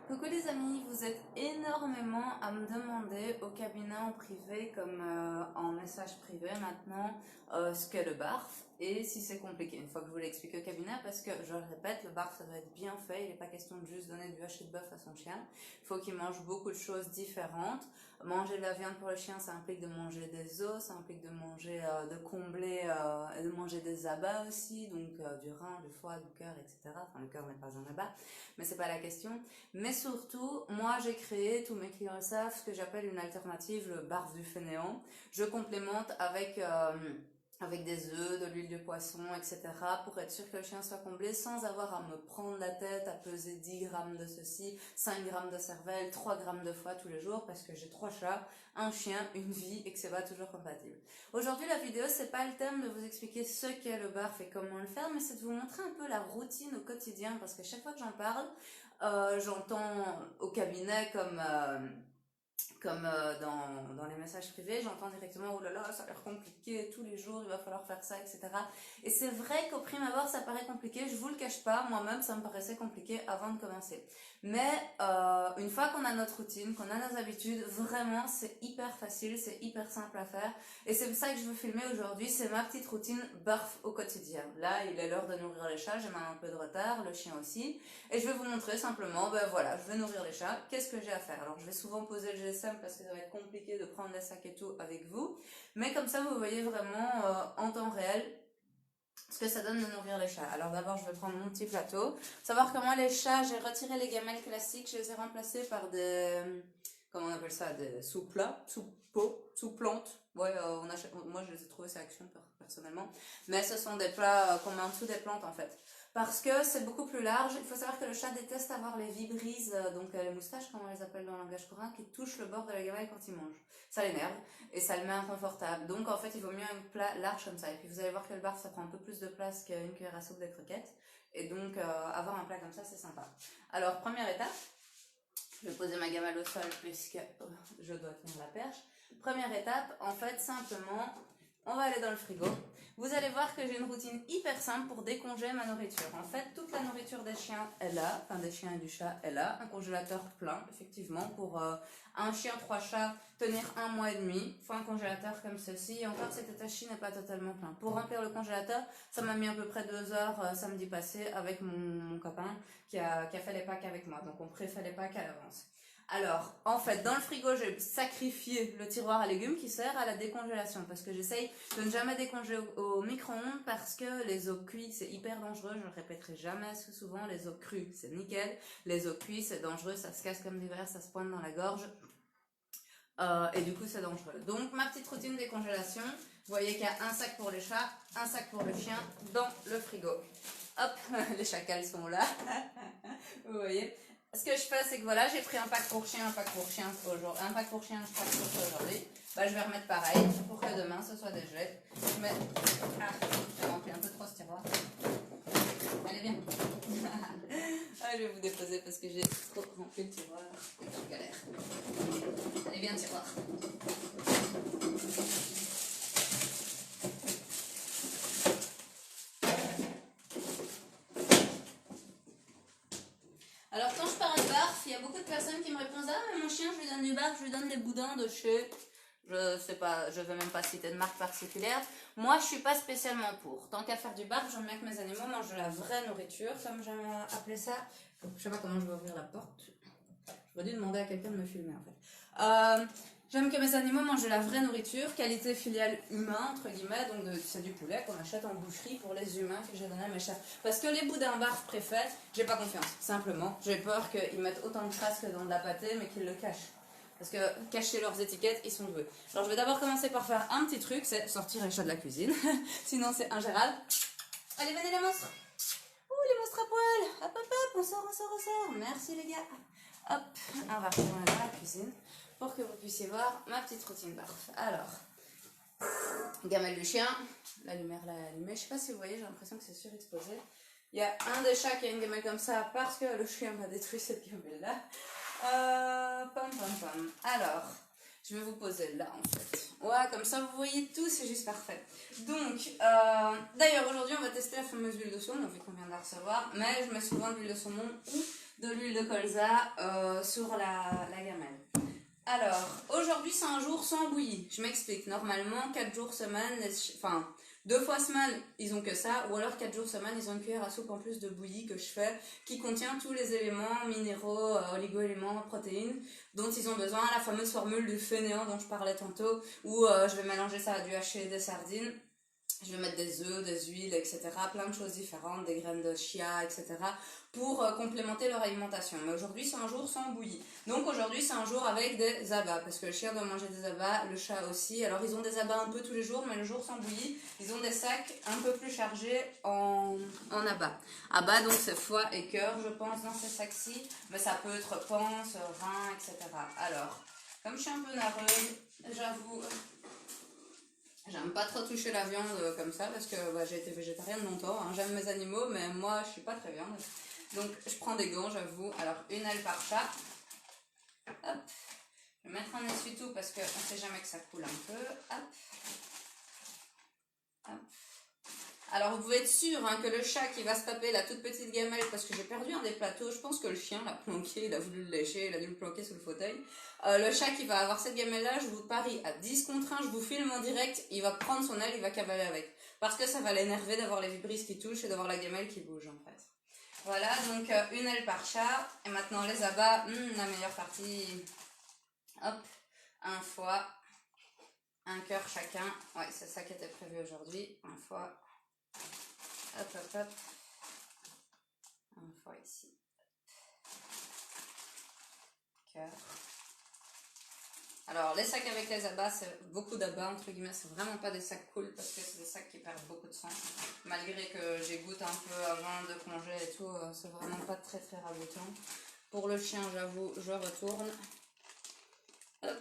Coucou les amis, vous êtes énormément à me demander au cabinet en privé comme en message privé maintenant ce qu'est le barf et si c'est compliqué. Une fois que je vous l'ai expliqué au cabinet, parce que je le répète, le barf ça doit être bien fait, il n'est pas question de juste donner du haché de bœuf à son chien. Il faut qu'il mange beaucoup de choses différentes. Manger de la viande pour le chien, ça implique de manger des os, ça implique de manger, de combler, de manger des abats aussi, donc du rein, du foie, du cœur, etc. Enfin le cœur n'est pas un abat, mais c'est pas la question. Mais surtout, moi j'ai créé, tous mes clients le savent, ce que j'appelle une alternative, le barf du fainéant. Je complémente avec des œufs, de l'huile de poisson, etc. pour être sûr que le chien soit comblé sans avoir à me prendre la tête, à peser 10 grammes de ceci, 5 grammes de cervelle, 3 grammes de foie tous les jours parce que j'ai 3 chats, un chien, une vie et que c'est pas toujours compatible. Aujourd'hui la vidéo c'est pas le thème de vous expliquer ce qu'est le barf et comment le faire, mais c'est de vous montrer un peu la routine au quotidien parce que chaque fois que j'en parle, j'entends au cabinet comme dans les messages privés, j'entends directement oh là là, ça a l'air compliqué, tous les jours il va falloir faire ça, etc. Et c'est vrai qu'au prime abord ça paraît compliqué, je vous le cache pas, moi-même ça me paraissait compliqué avant de commencer. Mais une fois qu'on a notre routine, qu'on a nos habitudes, vraiment c'est hyper facile, c'est hyper simple à faire. Et c'est ça que je veux filmer aujourd'hui, c'est ma petite routine barf au quotidien. Là il est l'heure de nourrir les chats, j'ai même un peu de retard, le chien aussi. Et je vais vous montrer simplement, ben voilà, je vais nourrir les chats, qu'est-ce que j'ai à faire? Alors je vais souvent poser le GSM parce que ça va être compliqué de prendre les sacs et tout avec vous, mais comme ça vous voyez vraiment en temps réel ce que ça donne de nourrir les chats. Alors d'abord je vais prendre mon petit plateau, savoir comment les chats, j'ai retiré les gamelles classiques, je les ai remplacés par des, comment on appelle ça, des sous-plats, sous-pots, sous-plantes. Ouais, moi je les ai trouvés c'est Action personnellement, mais ce sont des plats qu'on met en dessous des plantes en fait. Parce que c'est beaucoup plus large. Il faut savoir que le chat déteste avoir les vibrisses, donc les moustaches, comme on les appelle dans le langage courant, qui touchent le bord de la gamelle quand il mange. Ça l'énerve et ça le met inconfortable. Donc en fait, il vaut mieux un plat large comme ça. Et puis vous allez voir que le barf, ça prend un peu plus de place qu'une cuillère à soupe des croquettes. Et donc avoir un plat comme ça, c'est sympa. Alors, première étape, je vais poser ma gamelle au sol puisque je dois tenir la perche. Première étape, en fait, simplement, on va aller dans le frigo. Vous allez voir que j'ai une routine hyper simple pour décongeler ma nourriture. En fait, toute la nourriture des chiens est là, enfin des chiens et du chat est là. Un congélateur plein, effectivement, pour un chien, 3 chats, tenir 1 mois et demi. Il faut un congélateur comme ceci. Et encore, cet étagère n'est pas totalement plein. Pour remplir le congélateur, ça m'a mis à peu près 2 heures samedi passé avec mon copain qui a fait les packs avec moi. Donc on préfait les packs à l'avance. Alors, en fait, dans le frigo, j'ai sacrifié le tiroir à légumes qui sert à la décongélation parce que j'essaye de ne jamais décongeler au micro-ondes parce que les os cuits, c'est hyper dangereux. Je le répéterai jamais assez souvent. Les os crus, c'est nickel. Les os cuits, c'est dangereux. Ça se casse comme des verres, ça se pointe dans la gorge. Et du coup, c'est dangereux. Donc, ma petite routine de décongélation. Vous voyez qu'il y a un sac pour les chats, un sac pour le chien dans le frigo. Hop, les chacals sont là. Vous voyez. Ce que je fais, c'est que voilà, j'ai pris un pack pour chien, un pack pour chien aujourd'hui, un pack pour chien, un pack pour chien aujourd'hui. Bah, je vais remettre pareil pour que demain ce soit dégelé. Je mets... Ah, j'ai rempli un peu trop ce tiroir. Allez, viens. Ah, je vais vous déposer parce que j'ai trop rempli le tiroir. Je galère. Allez, viens, tiroir. Alors quand je parle de barf, il y a beaucoup de personnes qui me répondent ah mais mon chien je lui donne du barf, je lui donne des boudins de chez, je sais pas, je vais même pas citer de marque particulière. Moi je suis pas spécialement pour. Tant qu'à faire du barf, j'aime bien que mes animaux mangent de la vraie nourriture, comme j'aime appeler ça. Je sais pas comment je vais ouvrir la porte. Je vais dû demander à quelqu'un de me filmer en fait. J'aime que mes animaux mangent de la vraie nourriture, qualité filiale humain, entre guillemets, donc c'est du poulet qu'on achète en boucherie pour les humains que j'ai donné à mes chats. Parce que les boudins barf préfets, j'ai pas confiance, simplement. J'ai peur qu'ils mettent autant de traces que dans de la pâtée, mais qu'ils le cachent. Parce que cacher leurs étiquettes, ils sont doués. Alors je vais d'abord commencer par faire un petit truc, c'est sortir les chats de la cuisine. Sinon c'est ingérable. Allez, venez les monstres. Ouh, les monstres à poil. Hop, hop, hop, on sort, on sort, on sort. Merci les gars. Hop, on va retourner dans la cuisine pour que vous puissiez voir ma petite routine barf. Alors, gamelle du chien, la lumière là est allumée. Je sais pas si vous voyez, j'ai l'impression que c'est surexposé. Il y a un des chats qui a une gamelle comme ça parce que le chien m'a détruit cette gamelle là. Pam pam pam. Alors, je vais vous poser là en fait. Ouais, comme ça vous voyez tout, c'est juste parfait. Donc, d'ailleurs aujourd'hui on va tester la fameuse huile de saumon, vu qu'on vient de la recevoir. Mais je mets souvent de l'huile de saumon ou de l'huile de colza sur la gamelle. Alors, aujourd'hui c'est un jour sans bouillie. Je m'explique. Normalement, 4 jours semaine, enfin 2 fois semaine, ils ont que ça, ou alors 4 jours semaine, ils ont une cuillère à soupe en plus de bouillie que je fais, qui contient tous les éléments minéraux, oligo-éléments, protéines dont ils ont besoin. La fameuse formule du fainéant dont je parlais tantôt, où je vais mélanger ça à du haché et des sardines. Je vais mettre des œufs, des huiles, etc. Plein de choses différentes, des graines de chia, etc. pour complémenter leur alimentation. Mais aujourd'hui, c'est un jour sans bouillie. Donc aujourd'hui, c'est un jour avec des abats, parce que le chien doit manger des abats, le chat aussi. Alors ils ont des abats un peu tous les jours, mais le jour sans bouillie, ils ont des sacs un peu plus chargés en abats. Abats, donc c'est foie et cœur, je pense, dans ces sacs-ci. Mais ça peut être panse, rein, etc. Alors, comme je suis un peu nareuse, j'avoue... J'aime pas trop toucher la viande comme ça parce que j'ai été végétarienne longtemps. Hein. J'aime mes animaux, mais moi je suis pas très viande. Donc je prends des gants, j'avoue. Alors une aile par chat. Hop. Je vais mettre un essuie-tout parce qu'on sait jamais que ça coule un peu. Hop. Hop. Alors vous pouvez être sûr hein, que le chat qui va se taper la toute petite gamelle, parce que j'ai perdu un des plateaux, je pense que le chien l'a planqué, il a voulu le lécher, il a dû le planquer sous le fauteuil. Le chat qui va avoir cette gamelle-là, je vous parie à 10 contre 1, je vous filme en direct, il va prendre son aile, il va cavaler avec. Parce que ça va l'énerver d'avoir les vibrisses qui touchent et d'avoir la gamelle qui bouge en fait. Voilà, donc une aile par chat. Et maintenant les abats, la meilleure partie. Hop, un foie, un cœur chacun. Ouais, c'est ça qui était prévu aujourd'hui. Un foie. Hop, hop, hop. Un foie ici. Cœur. Alors, les sacs avec les abats, c'est beaucoup d'abats, entre guillemets, c'est vraiment pas des sacs cool parce que c'est des sacs qui perdent beaucoup de sang. Malgré que j'ai goûté un peu avant de congé et tout, c'est vraiment pas très très ragoûtant. Pour le chien, j'avoue, je retourne. Hop,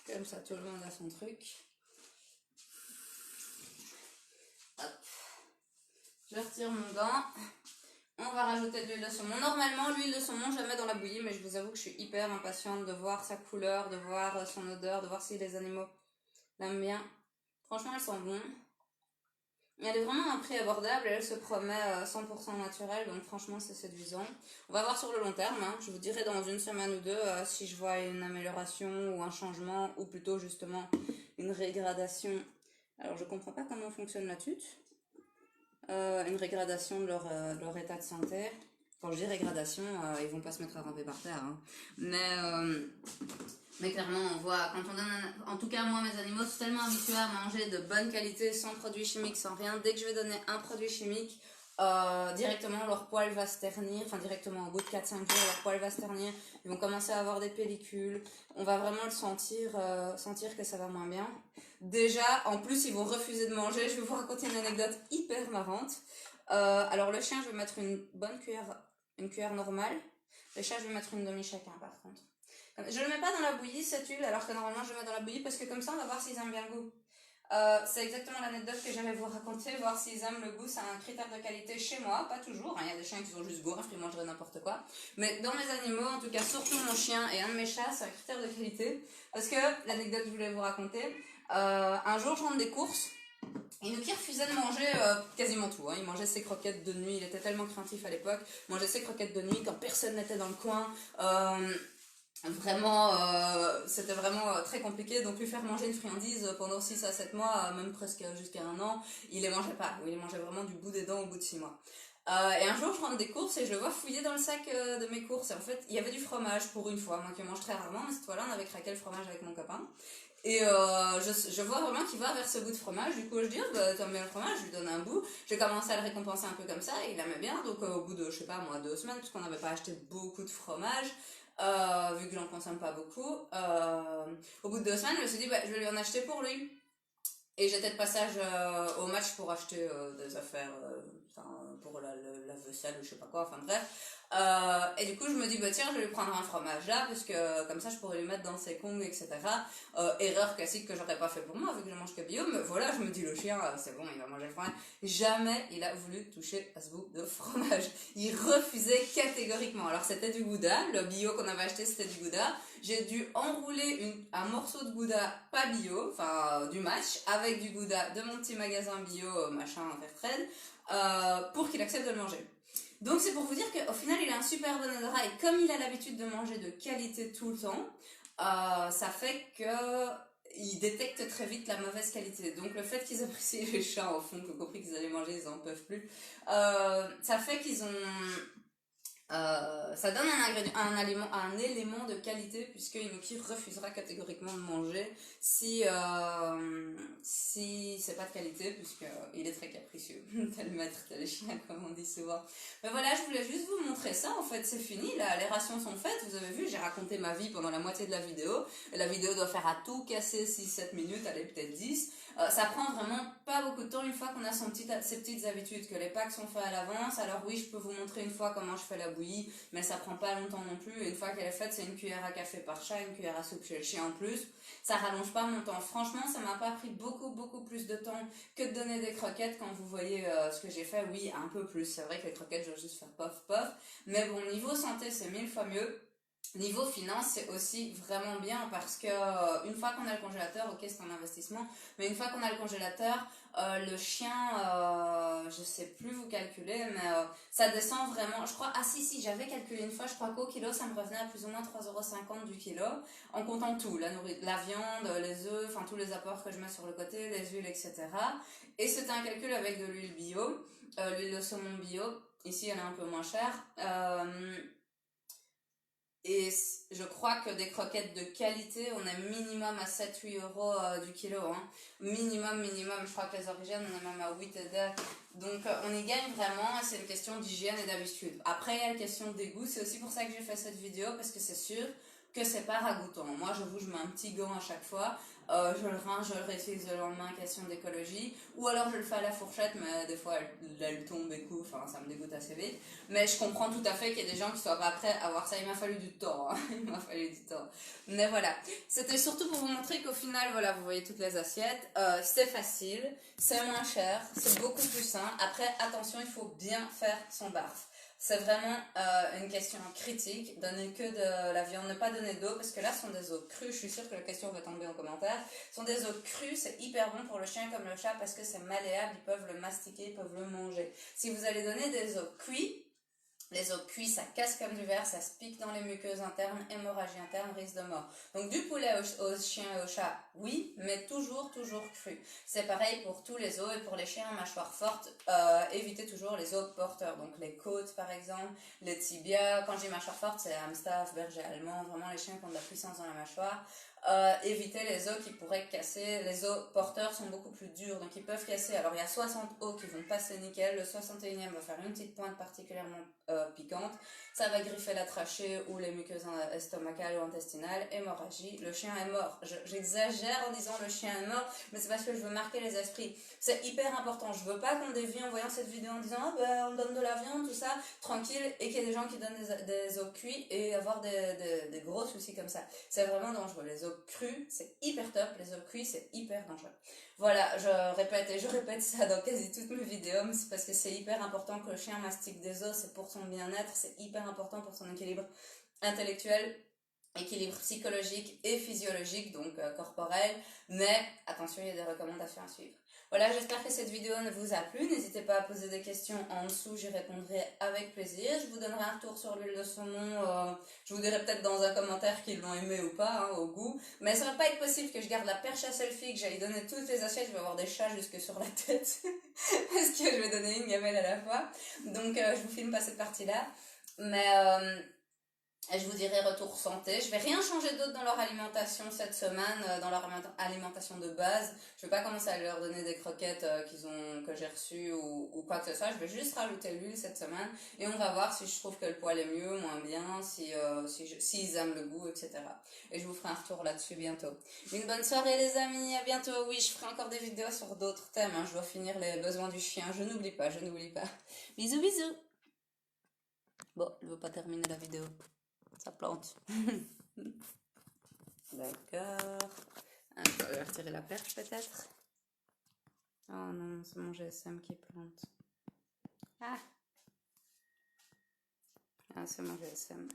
comme ça, tout le monde a son truc. Hop. Je retire mon gant. On va rajouter de l'huile de saumon. Normalement, l'huile de saumon, je la mets dans la bouillie, mais je vous avoue que je suis hyper impatiente de voir sa couleur, de voir son odeur, de voir si les animaux l'aiment bien. Franchement, elle sent bon. Elle est vraiment à un prix abordable et elle se promet 100% naturelle, donc franchement, c'est séduisant. On va voir sur le long terme. Hein. Je vous dirai dans une semaine ou deux si je vois une amélioration ou un changement, ou plutôt justement une régradation. Alors, je comprends pas comment fonctionne la tute. Une régradation de leur état de santé. Quand je dis régradation, ils vont pas se mettre à ramper par terre. Hein. Mais clairement, on voit, quand on donne, en tout cas moi, mes animaux sont tellement habitués à manger de bonne qualité, sans produits chimiques, sans rien. Dès que je vais donner un produit chimique, directement leur poil va se ternir, enfin directement au bout de 4-5 jours, leur poil va se ternir. Ils vont commencer à avoir des pellicules. On va vraiment le sentir que ça va moins bien. Déjà, en plus, ils vont refuser de manger. Je vais vous raconter une anecdote hyper marrante. Alors, le chien, je vais mettre une cuillère normale. Le chat, je vais mettre une demi chacun, par contre. Je le mets pas dans la bouillie, cette huile, alors que normalement, je le mets dans la bouillie parce que comme ça, on va voir s'ils aiment bien le goût. C'est exactement l'anecdote que j'allais vous raconter, voir s'ils aiment le goût, c'est un critère de qualité chez moi, pas toujours, hein. Il y a des chiens qui ont juste goût, ils mangeraient n'importe quoi, mais dans mes animaux, en tout cas surtout mon chien et un de mes chats, c'est un critère de qualité, parce que l'anecdote que je voulais vous raconter, un jour je rentre des courses, et qui refusait de manger quasiment tout, hein. Il mangeait ses croquettes de nuit, il était tellement craintif à l'époque, il mangeait ses croquettes de nuit quand personne n'était dans le coin, vraiment, c'était vraiment très compliqué, donc lui faire manger une friandise pendant 6 à 7 mois, même presque jusqu'à 1 an, il les mangeait pas, il les mangeait vraiment du bout des dents au bout de 6 mois. Et un jour je rentre des courses et je le vois fouiller dans le sac de mes courses, et en fait il y avait du fromage pour une fois, moi qui mange très rarement, mais cette fois-là on avait craqué le fromage avec mon copain. Et je vois vraiment qu'il va vers ce bout de fromage, du coup je dis oh, bah, t'aimes bien le fromage, je lui donne un bout, j'ai commencé à le récompenser un peu comme ça, et il aimait bien, donc au bout de je sais pas moi 2 semaines, puisqu'on n'avait pas acheté beaucoup de fromage, vu que j'en consomme pas beaucoup, au bout de 2 semaines je me suis dit bah, je vais lui en acheter pour lui. Et j'étais de passage au match pour acheter des affaires, pour la vaisselle ou je sais pas quoi, enfin bref. Et du coup, je me dis, bah tiens, je vais lui prendre un fromage là, parce que comme ça, je pourrais lui mettre dans ses kongs, etc. Erreur classique que j'aurais pas fait pour moi, vu que je mange que bio, mais voilà, je me dis, le chien, c'est bon, il va manger le fromage. Jamais il a voulu toucher à ce bout de fromage. Il refusait catégoriquement. Alors, c'était du Gouda, le bio qu'on avait acheté, c'était du Gouda. J'ai dû enrouler un morceau de Gouda pas bio, enfin du match, avec du Gouda de mon petit magasin bio, machin, Fairtrade, pour qu'il accepte de le manger. Donc c'est pour vous dire qu'au final il a un super bon odorat et comme il a l'habitude de manger de qualité tout le temps, ça fait que ils détectent très vite la mauvaise qualité. Donc le fait qu'ils apprécient les chats au fond, qu'ils ont compris qu'ils allaient manger, ils en peuvent plus, ça fait qu'ils ont ça donne un élément de qualité puisque Inuki refusera catégoriquement de manger si c'est pas de qualité puisqu'il est très capricieux. Tel maître, tel chien comme on dit souvent. Mais voilà, je voulais juste vous montrer ça. En fait, c'est fini. Là, les rations sont faites. Vous avez vu, j'ai raconté ma vie pendant la moitié de la vidéo. La vidéo doit faire à tout casser 6-7 minutes, allez peut-être 10. Ça prend vraiment pas beaucoup de temps une fois qu'on a ses petites habitudes, que les packs sont faits à l'avance. Alors oui, je peux vous montrer une fois comment je fais la bouillie, mais ça prend pas longtemps non plus. Et une fois qu'elle est faite, c'est une cuillère à café par chat, une cuillère à soupe chez le chien en plus. Ça rallonge pas mon temps. Franchement, ça m'a pas pris beaucoup plus de temps que de donner des croquettes. Quand vous voyez ce que j'ai fait, oui, un peu plus. C'est vrai que les croquettes, je vais juste faire pof. Mais bon, niveau santé, c'est 1000 fois mieux. Niveau finance, c'est aussi vraiment bien parce que une fois qu'on a le congélateur, ok, c'est un investissement, mais une fois qu'on a le congélateur, le chien, je sais plus vous calculer, mais ça descend vraiment. Je crois, ah si, j'avais calculé une fois, je crois qu'au kilo, ça me revenait à plus ou moins 3,50 € du kilo, en comptant tout, la viande, les œufs, enfin tous les apports que je mets sur le côté, les huiles, etc. Et c'était un calcul avec de l'huile bio, l'huile de saumon bio. Ici, elle est un peu moins chère. Et je crois que des croquettes de qualité, on est minimum à 7-8 € du kilo. Hein. Minimum. Je crois que les origines, on est même à 8 et des. Donc on y gagne vraiment. C'est une question d'hygiène et d'habitude. Après, il y a la question des goûts. C'est aussi pour ça que j'ai fait cette vidéo, parce que c'est sûr que c'est pas ragoûtant. Moi, je mets un petit gant à chaque fois. Je le rince, je le réutilise le lendemain, question d'écologie. Ou alors je le fais à la fourchette, mais des fois elle tombe et coup, enfin ça me dégoûte assez vite. Mais je comprends tout à fait qu'il y ait des gens qui soient pas prêts à voir ça. Il m'a fallu du temps. Hein. Il m'a fallu du temps. Mais voilà. C'était surtout pour vous montrer qu'au final, voilà, vous voyez toutes les assiettes. C'est facile, c'est moins cher, c'est beaucoup plus sain. Après, attention, il faut bien faire son barf. C'est vraiment une question critique. Donner que de la viande, ne pas donner d'eau, parce que là, ce sont des os crus. Je suis sûre que la question va tomber en commentaire. Ce sont des os crus, c'est hyper bon pour le chien comme le chat, parce que c'est malléable, ils peuvent le mastiquer, ils peuvent le manger. Si vous allez donner des os cuits, les os cuits, ça casse comme du verre, ça se pique dans les muqueuses internes, hémorragie interne, risque de mort. Donc du poulet aux chiens et aux chats, oui, mais toujours cru. C'est pareil pour tous les os et pour les chiens à mâchoire forte, évitez toujours les os porteurs. Donc les côtes par exemple, les tibias. Quand je dis mâchoire forte, c'est Amstaff, berger allemand, vraiment les chiens qui ont de la puissance dans la mâchoire. Éviter les os qui pourraient casser. Les os porteurs sont beaucoup plus durs, donc ils peuvent casser. Alors il y a 60 os qui vont passer nickel, le 61e va faire une petite pointe particulièrement piquante, ça va griffer la trachée ou les muqueuses estomacales ou intestinales, hémorragie, le chien est mort. J'exagère en disant le chien est mort, mais c'est parce que je veux marquer les esprits. C'est hyper important, je veux pas qu'on dévie en voyant cette vidéo en disant ah ben on donne de la viande, tout ça, tranquille, et qu'il y ait des gens qui donnent des os cuits et avoir des gros soucis comme ça. C'est vraiment dangereux. Les os crus, c'est hyper top, les os cuits, c'est hyper dangereux. Voilà, je répète ça dans quasi toutes mes vidéos, mais c'est parce que c'est hyper important que le chien mastique des os, c'est pour son bien-être, c'est hyper important pour son équilibre intellectuel, équilibre psychologique et physiologique, donc corporel, mais attention, il y a des recommandations à suivre. Voilà, j'espère que cette vidéo ne vous a plu. N'hésitez pas à poser des questions en dessous, j'y répondrai avec plaisir. Je vous donnerai un retour sur l'huile de saumon. Je vous dirai peut-être dans un commentaire qu'ils l'ont aimé ou pas, hein, au goût. Mais ça va pas être possible que je garde la perche à selfie, que j'aille donner toutes les assiettes. Je vais avoir des chats jusque sur la tête. Parce que je vais donner une gamelle à la fois. Donc je vous filme pas cette partie-là. Mais et je vous dirai retour santé. Je vais rien changer d'autre dans leur alimentation cette semaine, dans leur alimentation de base. Je vais pas commencer à leur donner des croquettes que j'ai reçues ou quoi que ce soit. Je vais juste rajouter l'huile cette semaine et on va voir si je trouve que le poil est mieux, moins bien, s'ils aiment le goût, etc. Et je vous ferai un retour là-dessus bientôt. Une bonne soirée les amis, à bientôt. Oui, je ferai encore des vidéos sur d'autres thèmes. Hein. Je dois finir les besoins du chien. Je n'oublie pas. Bisous. Bon, je veux pas terminer la vidéo. Ça plante. D'accord. Attends, je vais retirer la perche peut-être. Oh non, c'est mon GSM qui plante. Ah, c'est mon GSM.